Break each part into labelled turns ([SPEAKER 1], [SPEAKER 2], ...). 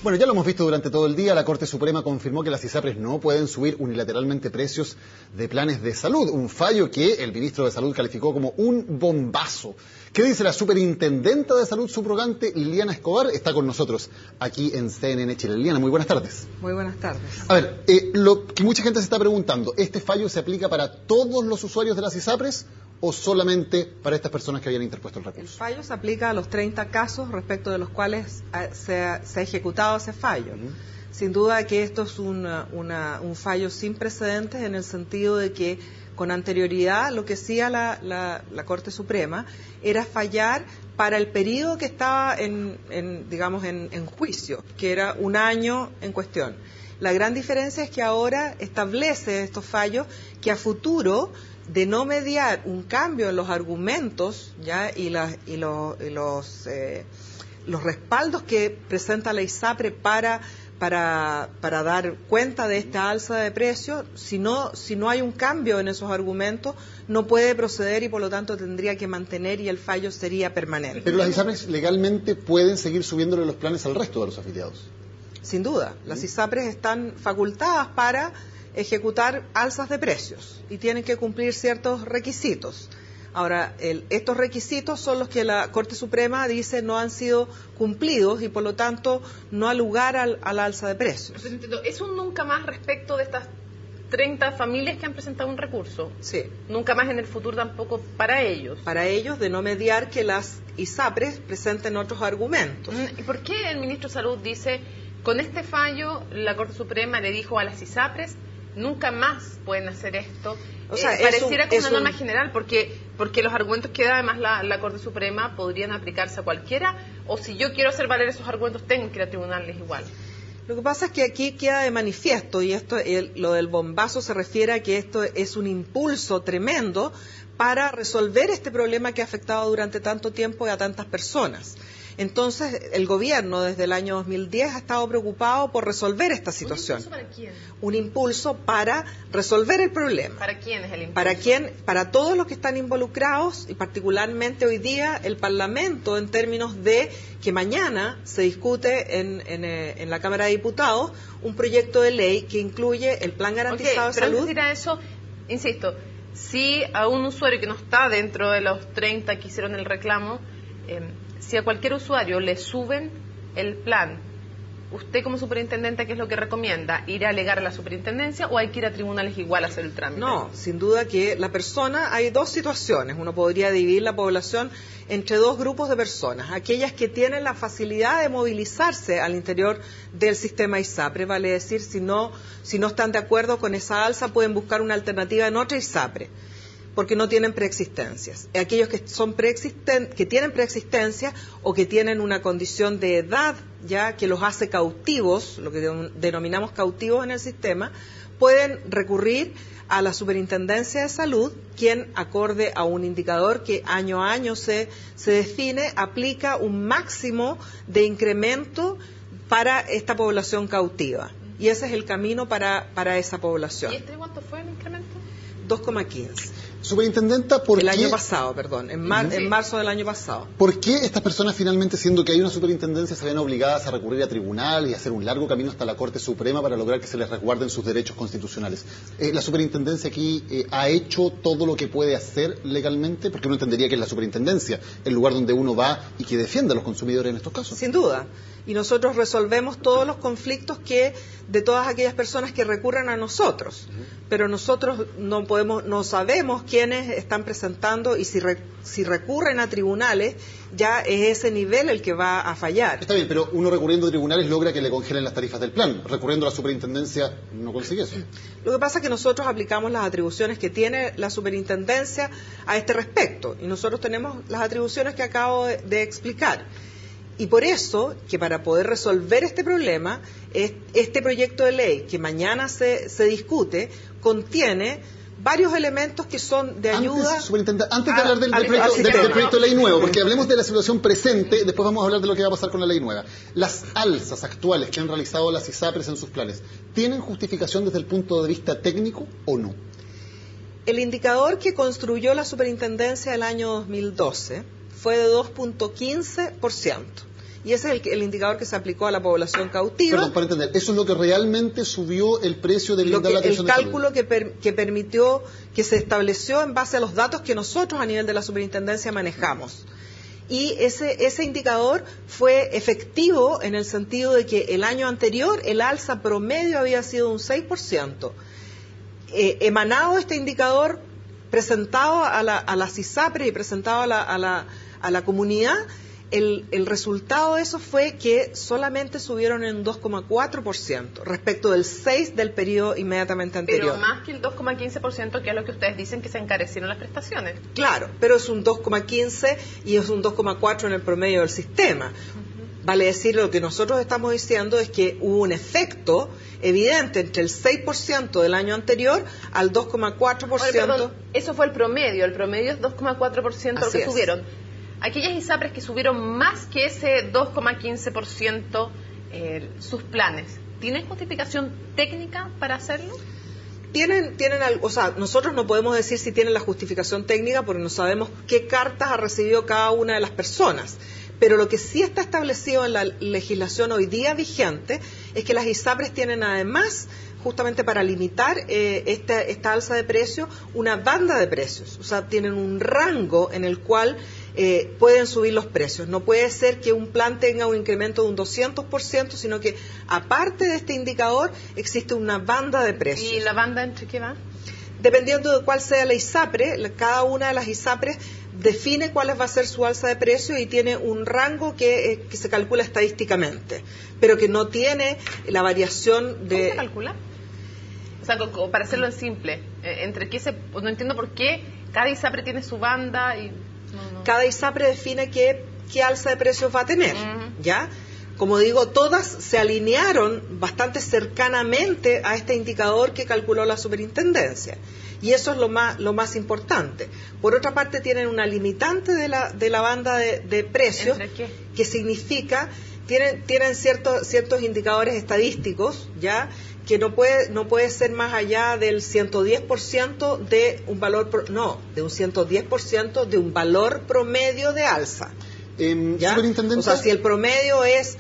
[SPEAKER 1] Bueno, ya lo hemos visto durante todo el día. La Corte Suprema confirmó que las ISAPRES no pueden subir unilateralmente precios de planes de salud. Un fallo que el ministro de Salud calificó como un bombazo. ¿Qué dice la superintendenta de Salud subrogante, Liliana Escobar? Está con nosotros aquí en CNN Chile. Liliana, muy buenas tardes.
[SPEAKER 2] Muy buenas tardes.
[SPEAKER 1] A ver, lo que mucha gente se está preguntando, ¿este fallo se aplica para todos los usuarios de las ISAPRES o solamente para estas personas que habían interpuesto el recurso?
[SPEAKER 2] El fallo se aplica a los 30 casos respecto de los cuales se ha ejecutado ese fallo. Sin duda que esto es un fallo sin precedentes en el sentido de que con anterioridad lo que hacía la Corte Suprema era fallar para el periodo que estaba en juicio, que era un año en cuestión. La gran diferencia es que ahora establece estos fallos que a futuro, de no mediar un cambio en los argumentos y los respaldos que presenta la ISAPRE para dar cuenta de esta alza de precios, si no hay un cambio en esos argumentos, no puede proceder y por lo tanto tendría que mantener y el fallo sería permanente.
[SPEAKER 1] Pero las ISAPRES legalmente pueden seguir subiéndole los planes al resto de los afiliados.
[SPEAKER 2] Sin duda, las ISAPRES están facultadas para ejecutar alzas de precios y tienen que cumplir ciertos requisitos. Ahora, estos requisitos son los que la Corte Suprema dice no han sido cumplidos y por lo tanto no ha lugar a la alza de precios.
[SPEAKER 3] ¿Es un nunca más respecto de estas 30 familias que han presentado un recurso?
[SPEAKER 2] Sí.
[SPEAKER 3] Nunca más en el futuro tampoco para ellos.
[SPEAKER 2] Para ellos, de no mediar que las ISAPRES presenten otros argumentos.
[SPEAKER 3] ¿Y por qué el ministro de Salud dice, con este fallo la Corte Suprema le dijo a las ISAPRES, nunca más pueden hacer esto?
[SPEAKER 2] O sea,
[SPEAKER 3] pareciera como una norma general, porque los argumentos que da además la Corte Suprema podrían aplicarse a cualquiera, o si yo quiero hacer valer esos argumentos tengo que ir a tribunales igual.
[SPEAKER 2] Lo que pasa es que aquí queda de manifiesto, y lo del bombazo se refiere a que esto es un impulso tremendo para resolver este problema que ha afectado durante tanto tiempo y a tantas personas. Entonces, el gobierno desde el año 2010 ha estado preocupado por resolver esta situación.
[SPEAKER 3] ¿Un impulso para quién?
[SPEAKER 2] Un impulso para resolver el problema.
[SPEAKER 3] ¿Para quién es el impulso?
[SPEAKER 2] Para todos los que están involucrados y particularmente hoy día el Parlamento, en términos de que mañana se discute en la Cámara de Diputados un proyecto de ley que incluye el Plan Garantizado de Salud.
[SPEAKER 3] Pero antes de ir a eso, insisto, si a un usuario que no está dentro de los 30 que hicieron el reclamo, si a cualquier usuario le suben el plan, ¿usted como superintendente qué es lo que recomienda? ¿Ir a alegar a la superintendencia o hay que ir a tribunales igual a hacer el trámite?
[SPEAKER 2] No, sin duda que la persona, hay dos situaciones. Uno podría dividir la población entre dos grupos de personas. Aquellas que tienen la facilidad de movilizarse al interior del sistema ISAPRE, vale decir, si no están de acuerdo con esa alza, pueden buscar una alternativa en otra ISAPRE, porque no tienen preexistencias. Aquellos que tienen preexistencia o que tienen una condición de edad ya que los hace cautivos, lo que denominamos cautivos en el sistema, pueden recurrir a la Superintendencia de Salud, quien, acorde a un indicador que año a año se define, aplica un máximo de incremento para esta población cautiva. Y ese es el camino para esa población.
[SPEAKER 3] ¿Y cuánto fue el incremento?
[SPEAKER 2] 2,15.
[SPEAKER 1] Superintendenta, ¿por qué?
[SPEAKER 2] El año pasado, perdón, en marzo del año pasado.
[SPEAKER 1] ¿Por qué estas personas finalmente, siendo que hay una superintendencia, se ven obligadas a recurrir a tribunal y hacer un largo camino hasta la Corte Suprema para lograr que se les resguarden sus derechos constitucionales? ¿La superintendencia aquí ha hecho todo lo que puede hacer legalmente? Porque uno entendería que es la superintendencia el lugar donde uno va y que defiende a los consumidores en estos casos.
[SPEAKER 2] Sin duda. Y nosotros resolvemos todos los conflictos de todas aquellas personas que recurren a nosotros. Pero nosotros no sabemos quiénes están presentando y si recurren a tribunales, ya es ese nivel el que va a fallar.
[SPEAKER 1] Está bien, pero uno recurriendo a tribunales logra que le congelen las tarifas del plan. Recurriendo a la superintendencia no consigue eso.
[SPEAKER 2] Lo que pasa es que nosotros aplicamos las atribuciones que tiene la superintendencia a este respecto. Y nosotros tenemos las atribuciones que acabo de explicar. Y por eso, que para poder resolver este problema, este proyecto de ley que mañana se discute, contiene varios elementos que son de ayuda.
[SPEAKER 1] Antes de hablar del proyecto de ley nuevo, porque hablemos de la situación presente, después vamos a hablar de lo que va a pasar con la ley nueva. Las alzas actuales que han realizado las ISAPRES en sus planes, ¿tienen justificación desde el punto de vista técnico o no?
[SPEAKER 2] El indicador que construyó la superintendencia el año 2012 fue de 2,15%. y ese es el indicador que se aplicó a la población cautiva.
[SPEAKER 1] Perdón, para entender, ¿eso es lo que realmente subió el precio de brindar la atención de salud?
[SPEAKER 2] El cálculo que permitió, que se estableció en base a los datos que nosotros a nivel de la superintendencia manejamos. Y ese indicador fue efectivo en el sentido de que el año anterior el alza promedio había sido un 6%. Emanado este indicador, presentado a las ISAPRES y presentado a la comunidad, el resultado de eso fue que solamente subieron en un 2,4% respecto del 6% del periodo inmediatamente anterior.
[SPEAKER 3] Pero más que el 2,15%, que es lo que ustedes dicen que se encarecieron las prestaciones.
[SPEAKER 2] Claro, pero es un 2,15% y es un 2,4% en el promedio del sistema. Vale decir, lo que nosotros estamos diciendo es que hubo un efecto evidente entre el 6% del año anterior al 2,4%.
[SPEAKER 3] Perdón, eso fue el promedio es 2,4% lo que subieron. Aquellas ISAPRES que subieron más que ese 2,15% sus planes, ¿tienen justificación técnica para hacerlo?
[SPEAKER 2] O sea, nosotros no podemos decir si tienen la justificación técnica porque no sabemos qué cartas ha recibido cada una de las personas. Pero lo que sí está establecido en la legislación hoy día vigente es que las ISAPRES tienen además, justamente para limitar esta alza de precios, una banda de precios. O sea, tienen un rango en el cual pueden subir los precios. No puede ser que un plan tenga un incremento de un 200%, sino que aparte de este indicador existe una banda de precios.
[SPEAKER 3] ¿Y la banda entre qué va?
[SPEAKER 2] Dependiendo de cuál sea la ISAPRE, cada una de las ISAPRES define cuál va a ser su alza de precio y tiene un rango que se calcula estadísticamente, pero que no tiene la variación de...
[SPEAKER 3] ¿Cómo se calcula? O sea, para hacerlo en simple, no entiendo por qué cada ISAPRE tiene su banda y... No.
[SPEAKER 2] Cada ISAPRE define qué alza de precios va a tener, ¿ya? Como digo, todas se alinearon bastante cercanamente a este indicador que calculó la superintendencia. Y eso es lo más importante. Por otra parte, tienen una limitante de la banda de precios, que significa, tienen ciertos indicadores estadísticos, ¿ya?, que no puede ser más allá del 110% de un valor, de un 110% de un valor promedio de alza. ¿Ya? O sea, si el promedio es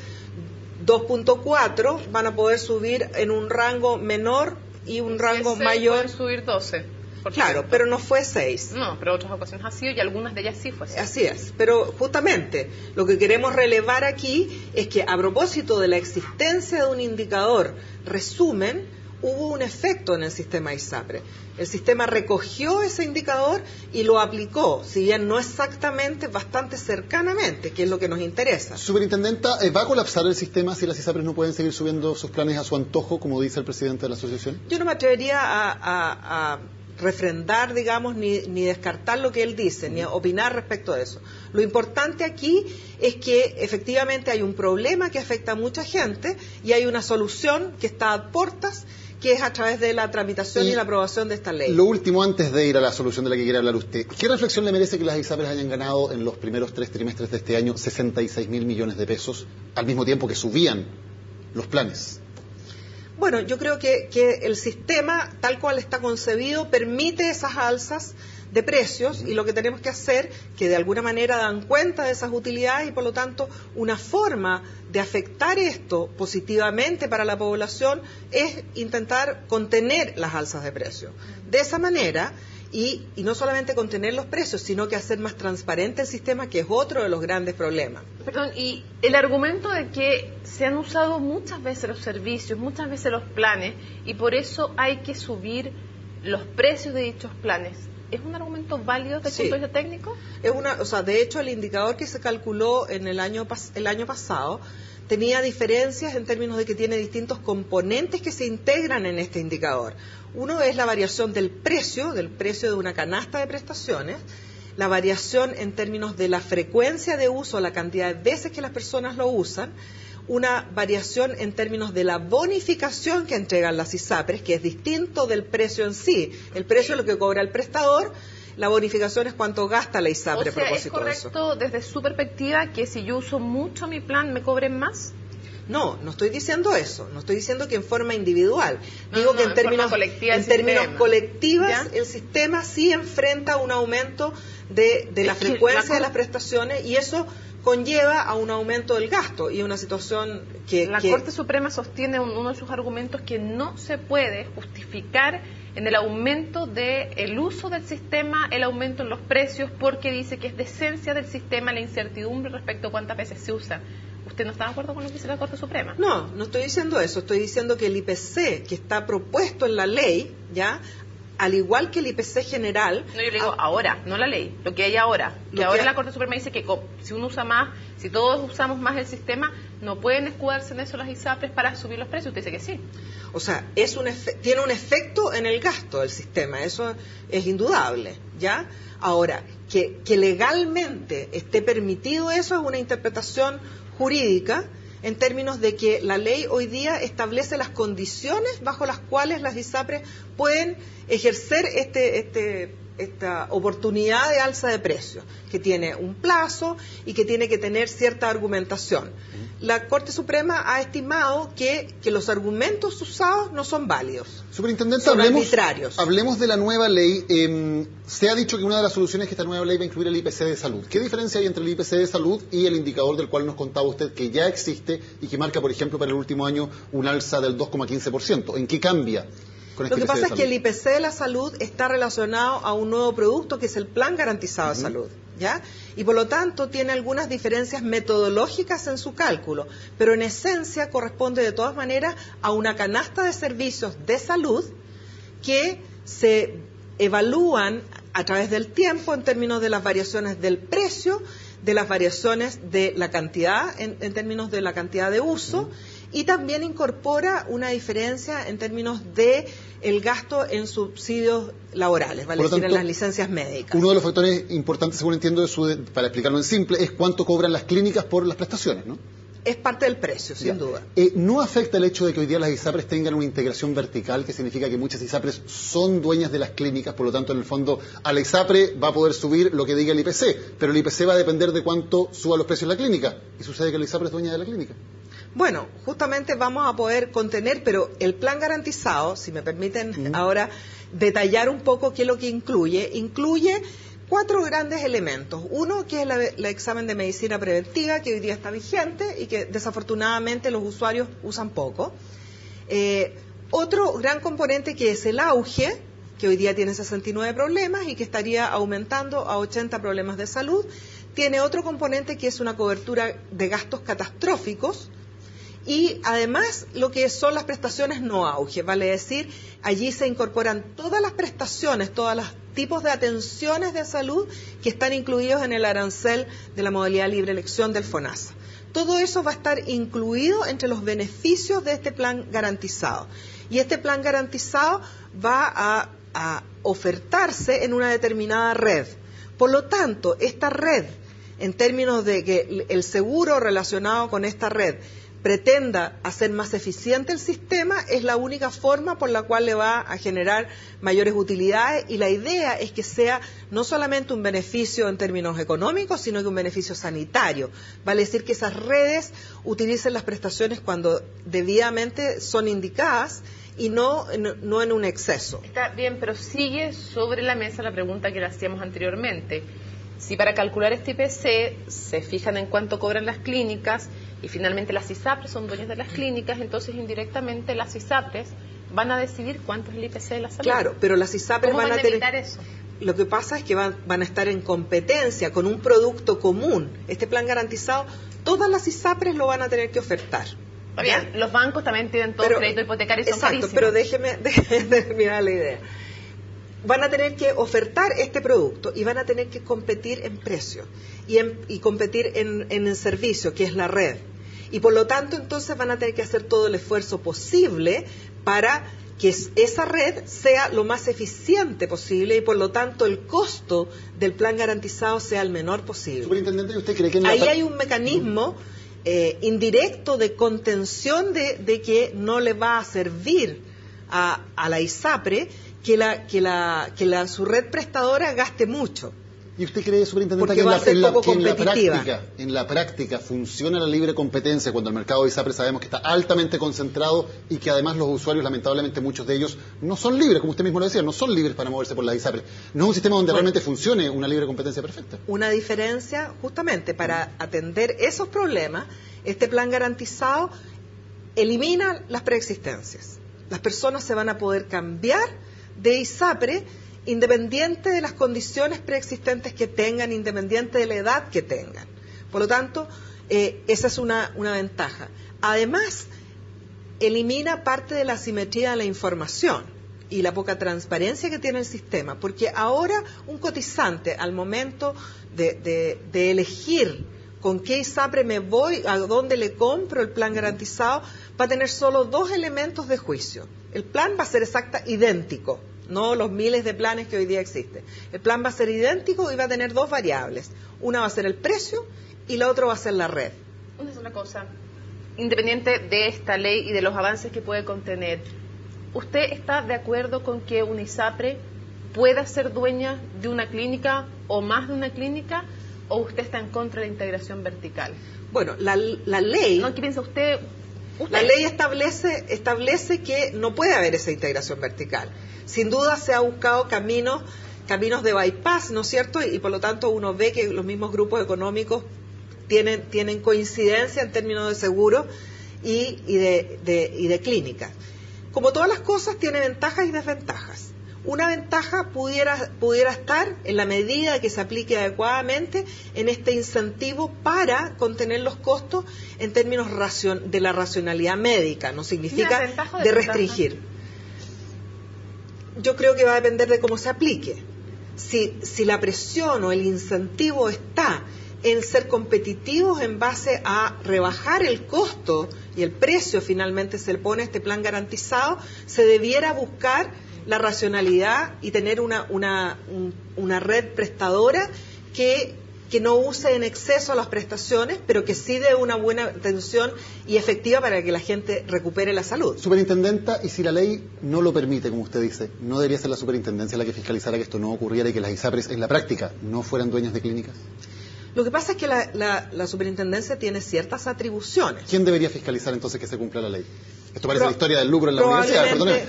[SPEAKER 2] 2.4, van a poder subir en un rango menor y un rango mayor.
[SPEAKER 3] Pueden subir 12%.
[SPEAKER 2] Claro, pero no fue 6.
[SPEAKER 3] No, pero otras ocasiones ha sido y algunas de ellas sí fue 6.
[SPEAKER 2] Así es, pero justamente lo que queremos relevar aquí es que a propósito de la existencia de un indicador resumen, hubo un efecto en el sistema ISAPRE. El sistema recogió ese indicador y lo aplicó, si bien no exactamente, bastante cercanamente, que es lo que nos interesa.
[SPEAKER 1] Superintendenta, ¿va a colapsar el sistema si las ISAPRES no pueden seguir subiendo sus planes a su antojo, como dice el presidente de la asociación?
[SPEAKER 2] Yo no me atrevería a refrendar, digamos, ni descartar lo que él dice, ni opinar respecto a eso. Lo importante aquí es que efectivamente hay un problema que afecta a mucha gente y hay una solución que está a puertas, que es a través de la tramitación y la aprobación de esta ley.
[SPEAKER 1] Lo último, antes de ir a la solución de la que quiere hablar usted, ¿qué reflexión le merece que las ISAPRES hayan ganado en los primeros 3 trimestres de este año 66.000 millones de pesos, al mismo tiempo que subían los planes?
[SPEAKER 2] Bueno, yo creo que el sistema, tal cual está concebido, permite esas alzas de precios y lo que tenemos que hacer, que de alguna manera dan cuenta de esas utilidades y por lo tanto una forma de afectar esto positivamente para la población es intentar contener las alzas de precios. De esa manera, y no solamente contener los precios, sino que hacer más transparente el sistema, que es otro de los grandes problemas.
[SPEAKER 3] Perdón, y el argumento de que se han usado muchas veces los servicios, muchas veces los planes, y por eso hay que subir los precios de dichos planes, ¿es un argumento válido desde el punto de vista técnico?
[SPEAKER 2] De hecho, el indicador que se calculó en el año pasado tenía diferencias en términos de que tiene distintos componentes que se integran en este indicador. Uno es la variación del precio de una canasta de prestaciones, la variación en términos de la frecuencia de uso, la cantidad de veces que las personas lo usan, una variación en términos de la bonificación que entregan las ISAPRES, que es distinto del precio en sí. El precio es lo que cobra el prestador, la bonificación es cuánto gasta la ISAPRE a propósito de eso.
[SPEAKER 3] ¿Es correcto desde su perspectiva que si yo uso mucho mi plan me cobren más?
[SPEAKER 2] No estoy diciendo eso, no estoy diciendo que en forma individual. Digo que en términos colectivos el sistema sí enfrenta un aumento de la frecuencia de las prestaciones y eso conlleva a un aumento del gasto y una situación que...
[SPEAKER 3] La Corte Suprema sostiene uno de sus argumentos que no se puede justificar en el aumento del uso del sistema, el aumento en los precios, porque dice que es de esencia del sistema la incertidumbre respecto a cuántas veces se usa. ¿Usted no está de acuerdo con lo que dice la Corte Suprema?
[SPEAKER 2] No, no estoy diciendo eso. Estoy diciendo que el IPC que está propuesto en la ley, ¿ya?, al igual que el IPC general...
[SPEAKER 3] No, yo le digo ahora, no la ley, lo que hay ahora. Que ahora la Corte Suprema dice que si uno usa más, si todos usamos más el sistema, no pueden escudarse en eso las ISAPRES para subir los precios. Usted dice que sí.
[SPEAKER 2] O sea, tiene un efecto en el gasto del sistema, eso es indudable, ¿ya? Ahora, que legalmente esté permitido eso es una interpretación jurídica, en términos de que la ley hoy día establece las condiciones bajo las cuales las ISAPRES pueden ejercer esta oportunidad de alza de precios, que tiene un plazo y que tiene que tener cierta argumentación. La Corte Suprema ha estimado que los argumentos usados no son válidos.
[SPEAKER 1] Superintendente,
[SPEAKER 2] son arbitrarios.
[SPEAKER 1] Hablemos de la nueva ley. Se ha dicho que una de las soluciones es que esta nueva ley va a incluir el IPC de salud. ¿Qué diferencia hay entre el IPC de salud y el indicador del cual nos contaba usted que ya existe y que marca, por ejemplo, para el último año un alza del 2,15%? ¿En qué cambia?
[SPEAKER 2] Lo que pasa es que el IPC de la salud está relacionado a un nuevo producto que es el Plan Garantizado de Salud, ¿ya? Y por lo tanto tiene algunas diferencias metodológicas en su cálculo, pero en esencia corresponde de todas maneras a una canasta de servicios de salud que se evalúan a través del tiempo en términos de las variaciones del precio, de las variaciones de la cantidad, en términos de la cantidad de uso, y también incorpora una diferencia en términos de el gasto en subsidios laborales, vale decir, en las licencias médicas.
[SPEAKER 1] Uno de los factores importantes, según entiendo, para explicarlo en simple, es cuánto cobran las clínicas por las prestaciones, ¿no?
[SPEAKER 2] Es parte del precio, sin duda.
[SPEAKER 1] ¿No afecta el hecho de que hoy día las ISAPRES tengan una integración vertical, que significa que muchas ISAPRES son dueñas de las clínicas, por lo tanto, en el fondo, a la ISAPRE va a poder subir lo que diga el IPC, pero el IPC va a depender de cuánto suba los precios en la clínica? Y sucede que la ISAPRE es dueña de la clínica.
[SPEAKER 2] Bueno, justamente vamos a poder contener, pero el plan garantizado, si me permiten ahora detallar un poco qué es lo que incluye 4 grandes elementos. Uno, que es el examen de medicina preventiva, que hoy día está vigente y que desafortunadamente los usuarios usan poco. Otro gran componente, que es el auge, que hoy día tiene 69 problemas y que estaría aumentando a 80 problemas de salud. Tiene otro componente, que es una cobertura de gastos catastróficos. Y además lo que son las prestaciones no auge, vale decir, allí se incorporan todas las prestaciones, todos los tipos de atenciones de salud que están incluidos en el arancel de la modalidad libre elección del FONASA. Todo eso va a estar incluido entre los beneficios de este plan garantizado. Y este plan garantizado va a ofertarse en una determinada red. Por lo tanto, esta red, en términos de que el seguro relacionado con esta red pretenda hacer más eficiente el sistema, es la única forma por la cual le va a generar mayores utilidades, y la idea es que sea no solamente un beneficio en términos económicos, sino que un beneficio sanitario. Vale decir que esas redes utilicen las prestaciones cuando debidamente son indicadas y no en un exceso.
[SPEAKER 3] Está bien, pero sigue sobre la mesa la pregunta que le hacíamos anteriormente. Si para calcular este IPC se fijan en cuánto cobran las clínicas y finalmente las ISAPRES son dueñas de las clínicas, entonces indirectamente las ISAPRES van a decidir cuánto es el IPC de la salud.
[SPEAKER 2] Claro, pero las ISAPRES
[SPEAKER 3] ¿Cómo van a evitar eso?
[SPEAKER 2] Lo que pasa es que van a estar en competencia con un producto común. Este plan garantizado, todas las ISAPRES lo van a tener que ofertar.
[SPEAKER 3] Bien, los bancos también tienen todo crédito hipotecario y son carísimos.
[SPEAKER 2] Exacto, pero déjeme terminar la idea. Van a tener que ofertar este producto y van a tener que competir en precio y competir en el servicio, que es la red. Y por lo tanto, entonces van a tener que hacer todo el esfuerzo posible para que esa red sea lo más eficiente posible y por lo tanto el costo del plan garantizado sea el menor posible.
[SPEAKER 1] Superintendente, ¿usted cree que
[SPEAKER 2] ahí hay un mecanismo indirecto de contención de que no le va a servir a la ISAPRE que su red prestadora gaste mucho,
[SPEAKER 1] ¿Y usted cree, superintendente,
[SPEAKER 2] Porque
[SPEAKER 1] que
[SPEAKER 2] va a ser poco competitiva.
[SPEAKER 1] en la práctica funciona la libre competencia cuando el mercado de ISAPRES sabemos que está altamente concentrado y que además los usuarios, lamentablemente muchos de ellos, no son libres, como usted mismo lo decía, no son libres para moverse por las ISAPRES? No es un sistema donde realmente funcione una libre competencia perfecta.
[SPEAKER 2] Una diferencia, justamente para atender esos problemas, este plan garantizado elimina las preexistencias. Las personas se van a poder cambiar de ISAPRE independiente de las condiciones preexistentes que tengan, independiente de la edad que tengan. Por lo tanto, esa es una ventaja. Además, elimina parte de la asimetría de la información y la poca transparencia que tiene el sistema, porque ahora un cotizante, al momento de elegir con qué ISAPRE me voy, a dónde le compro el plan garantizado, va a tener solo dos elementos de juicio. El plan va a ser idéntico, no los miles de planes que hoy día existen. El plan va a ser idéntico y va a tener dos variables. Una va a ser el precio y la otra va a ser la red.
[SPEAKER 3] Una sola cosa, independiente de esta ley y de los avances que puede contener, ¿usted está de acuerdo con que una ISAPRE pueda ser dueña de una clínica o más de una clínica, o usted está en contra de la integración vertical?
[SPEAKER 2] Bueno, la ley...
[SPEAKER 3] ¿No? ¿Qué piensa usted?
[SPEAKER 2] La ley establece que no puede haber esa integración vertical. Sin duda se ha buscado caminos de bypass, ¿no es cierto? Y por lo tanto uno ve que los mismos grupos económicos tienen coincidencia en términos de seguro y de clínica. Como todas las cosas, tiene ventajas y desventajas. Una ventaja pudiera estar en la medida que se aplique adecuadamente en este incentivo para contener los costos en términos de la racionalidad médica, no significa de restringir. Yo creo que va a depender de cómo se aplique. Si la presión o el incentivo está en ser competitivos en base a rebajar el costo y el precio finalmente se le pone a este plan garantizado, se debiera buscar la racionalidad y tener una red prestadora que no use en exceso las prestaciones, pero que sí dé una buena atención y efectiva para que la gente recupere la salud.
[SPEAKER 1] Superintendenta, y si la ley no lo permite, como usted dice, ¿no debería ser la superintendencia la que fiscalizara que esto no ocurriera y que las ISAPRES en la práctica no fueran dueñas de clínicas?
[SPEAKER 2] Lo que pasa es que la superintendencia tiene ciertas atribuciones.
[SPEAKER 1] ¿Quién debería fiscalizar entonces que se cumpla la ley? Esto parece la historia del lucro en la universidad, perdóneme.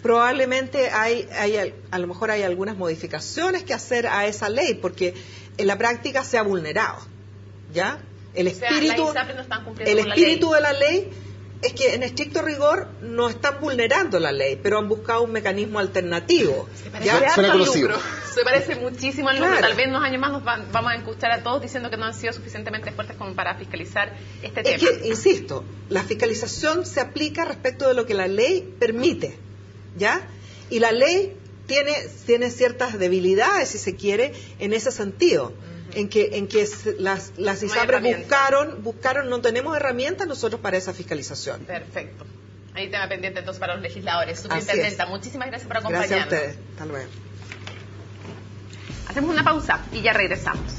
[SPEAKER 2] Probablemente a lo mejor hay algunas modificaciones que hacer a esa ley, porque en la práctica se ha vulnerado, ¿ya? El espíritu de la ley es que en estricto rigor no están vulnerando la ley, pero han buscado un mecanismo alternativo.
[SPEAKER 3] Se parece muchísimo al lucro.
[SPEAKER 2] Claro.
[SPEAKER 3] Tal vez en unos años más vamos a escuchar a todos diciendo que no han sido suficientemente fuertes como para fiscalizar este tema.
[SPEAKER 2] Es que, insisto, la fiscalización se aplica respecto de lo que la ley permite, ¿ya? Y la ley tiene ciertas debilidades, si se quiere, en ese sentido. En que las ISAPRES buscaron, no tenemos herramientas nosotros para esa fiscalización.
[SPEAKER 3] Perfecto. Ahí tema pendiente entonces para los legisladores. Superintendenta, muchísimas gracias por acompañarnos.
[SPEAKER 2] Gracias a ustedes. Hasta luego.
[SPEAKER 3] Hacemos una pausa y ya regresamos.